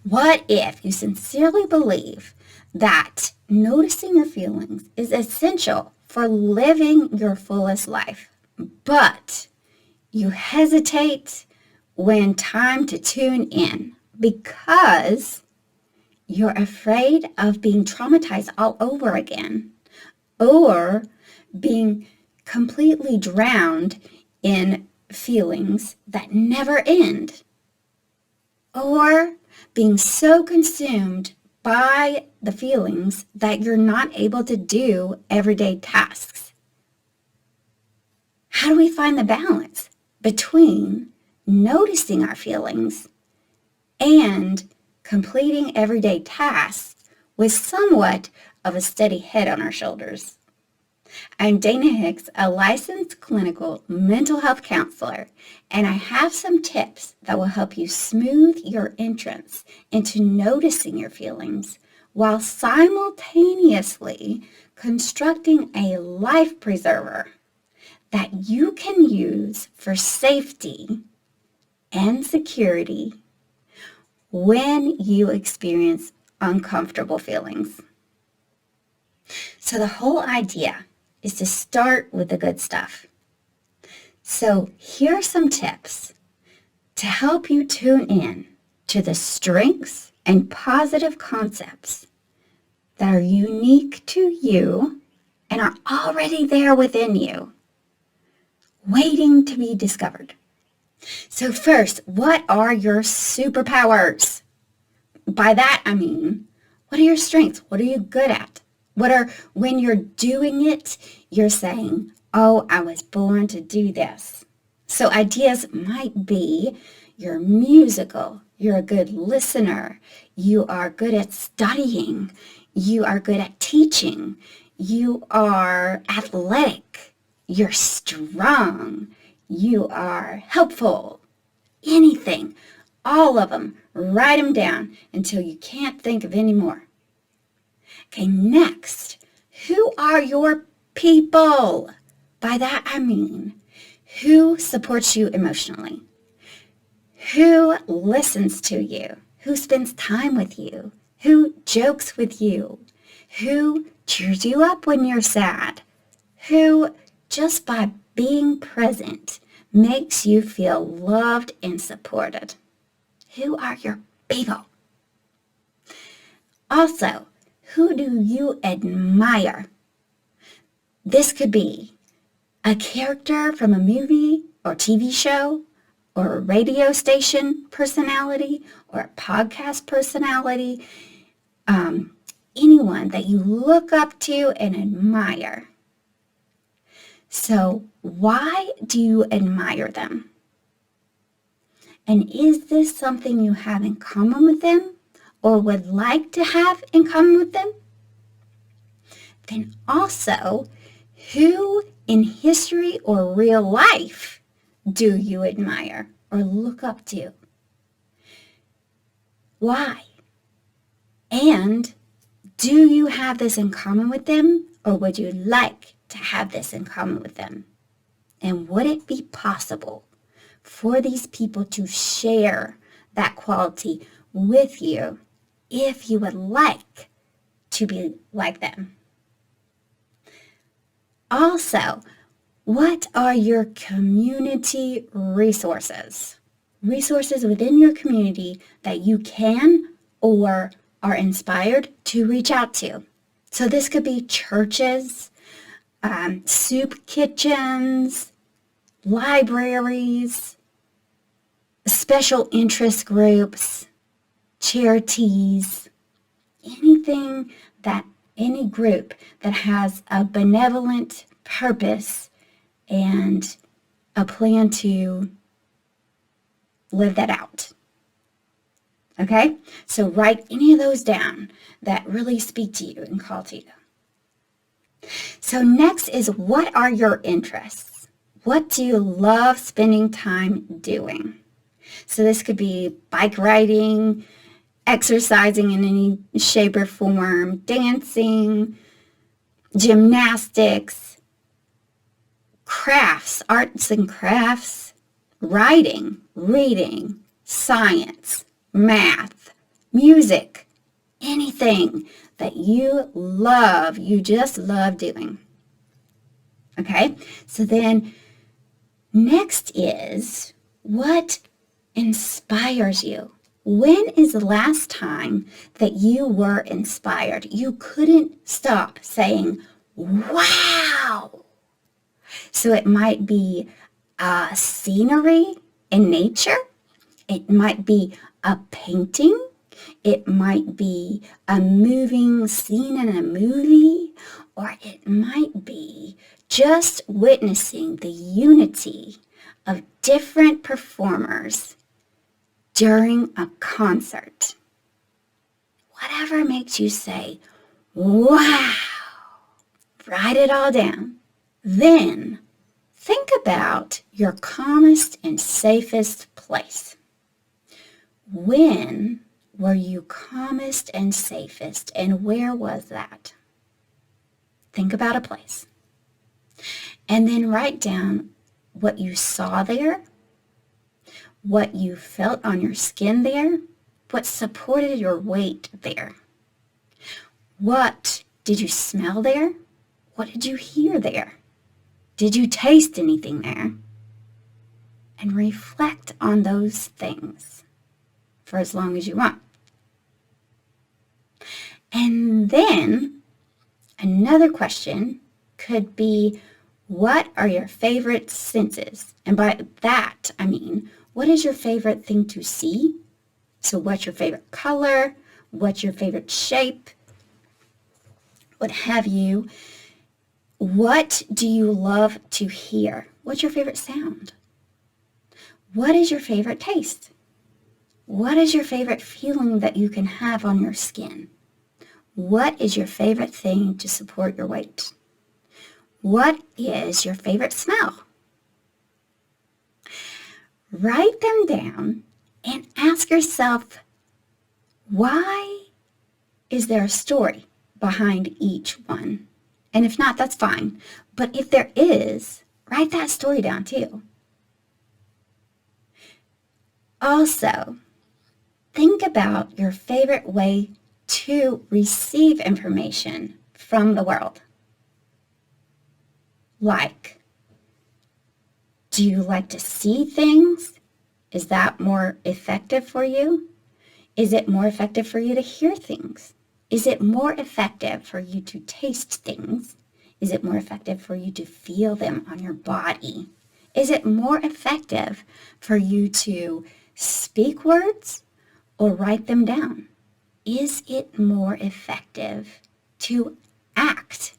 What if you sincerely believe that noticing your feelings is essential for living your fullest life, but you hesitate when time to tune in because you're afraid of being traumatized all over again or being completely drowned in feelings that never end, or being so consumed by the feelings that you're not able to do everyday tasks? How do we find the balance between noticing our feelings and completing everyday tasks with somewhat of a steady head on our shoulders? I'm Dana Hicks, a licensed clinical mental health counselor, and I have some tips that will help you smooth your entrance into noticing your feelings while simultaneously constructing a life preserver that you can use for safety and security when you experience uncomfortable feelings. So the whole idea is to start with the good stuff. So here are some tips to help you tune in to the strengths and positive concepts that are unique to you and are already there within you, waiting to be discovered. So first, what are your superpowers? By that, I mean, what are your strengths? What are you good at? When you're doing it, you're saying, oh, I was born to do this. So ideas might be you're musical, you're a good listener, you are good at studying, you are good at teaching, you are athletic, you're strong, you are helpful, anything, all of them, write them down until you can't think of any more. Okay, next, who are your people? By that I mean, who supports you emotionally? Who listens to you? Who spends time with you? Who jokes with you? Who cheers you up when you're sad? Who, just by being present, makes you feel loved and supported? Who are your people? Also, who do you admire? This could be a character from a movie or TV show, or a radio station personality, or a podcast personality, anyone that you look up to and admire. So why do you admire them? And is this something you have in common with them or would like to have in common with them? Then also, who in history or real life do you admire or look up to? Why? And do you have this in common with them, or would you like to have this in common with them? And would it be possible for these people to share that quality with you if you would like to be like them? Also, what are your community resources? Resources within your community that you can or are inspired to reach out to. So this could be churches, soup kitchens, libraries, special interest groups, charities, any group that has a benevolent purpose and a plan to live that out. Okay? So write any of those down that really speak to you and call to you. So next is, what are your interests? What do you love spending time doing? So this could be bike riding, exercising in any shape or form, dancing, gymnastics, crafts, arts and crafts, writing, reading, science, math, music, anything that you love, you just love doing. Okay, so then next is what inspires you. When is the last time that you were inspired? You couldn't stop saying, wow. So it might be scenery in nature. It might be a painting. It might be a moving scene in a movie, or it might be just witnessing the unity of different performers during a concert. Whatever makes you say, wow, write it all down. Then think about your calmest and safest place. When were you calmest and safest, and where was that? Think about a place. And then write down what you saw there, what you felt on your skin there, what supported your weight there. What did you smell there? What did you hear there? Did you taste anything there? And reflect on those things for as long as you want. And then another question could be, what are your favorite senses? And by that, I mean, what is your favorite thing to see? So what's your favorite color? What's your favorite shape? What have you? What do you love to hear? What's your favorite sound? What is your favorite taste? What is your favorite feeling that you can have on your skin? What is your favorite thing to support your weight? What is your favorite smell? Write them down and ask yourself, why is there a story behind each one? And if not, that's fine. But if there is, write that story down too. Also, think about your favorite way to receive information from the world. Like, do you like to see things? Is that more effective for you? Is it more effective for you to hear things? Is it more effective for you to taste things? Is it more effective for you to feel them on your body? Is it more effective for you to speak words or write them down? Is it more effective to act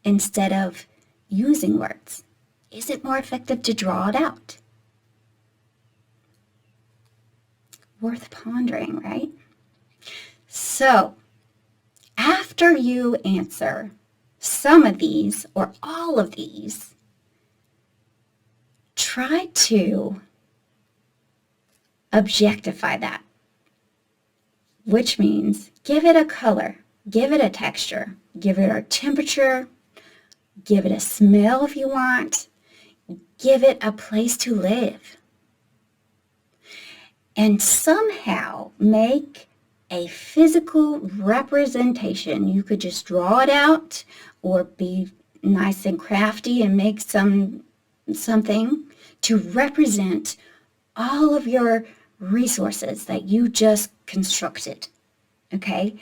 instead of using words? Is it more effective to draw it out? Worth pondering, right? So, after you answer some of these or all of these, try to objectify that, which means give it a color, give it a texture, give it a temperature, give it a smell if you want, give it a place to live. And somehow make a physical representation. You could just draw it out or be nice and crafty and make something to represent all of your resources that you just constructed, okay?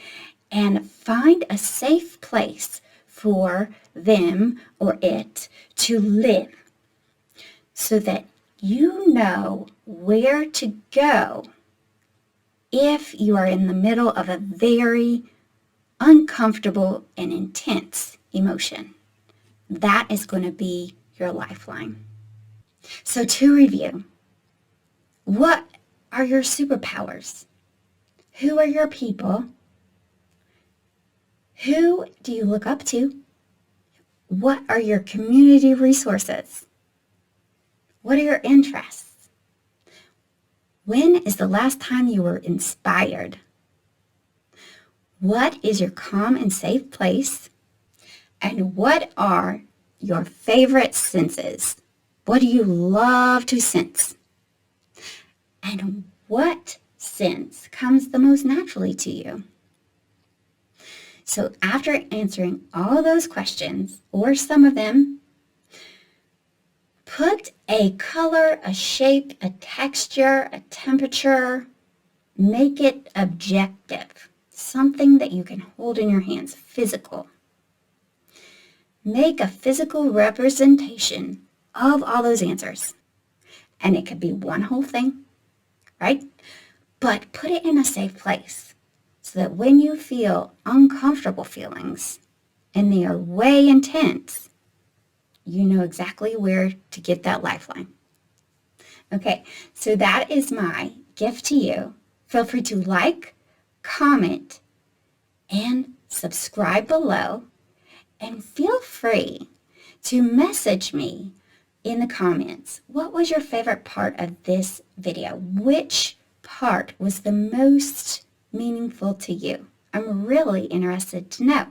And find a safe place for them or it to live so that you know where to go if you are in the middle of a very uncomfortable and intense emotion. That is going to be your lifeline. So to review, what are your superpowers? Who are your people? Who do you look up to? What are your community resources? What are your interests? When is the last time you were inspired? What is your calm and safe place? And what are your favorite senses? What do you love to sense? And what sense comes the most naturally to you? So after answering all those questions, or some of them, put a color, a shape, a texture, a temperature, make it objective, something that you can hold in your hands, physical. Make a physical representation of all those answers. And it could be one whole thing, right? But put it in a safe place so that when you feel uncomfortable feelings, and they are way intense, you know exactly where to get that lifeline. Okay, so that is my gift to you. Feel free to like, comment, and subscribe below. And feel free to message me in the comments. What was your favorite part of this video? Which part was the most meaningful to you? I'm really interested to know.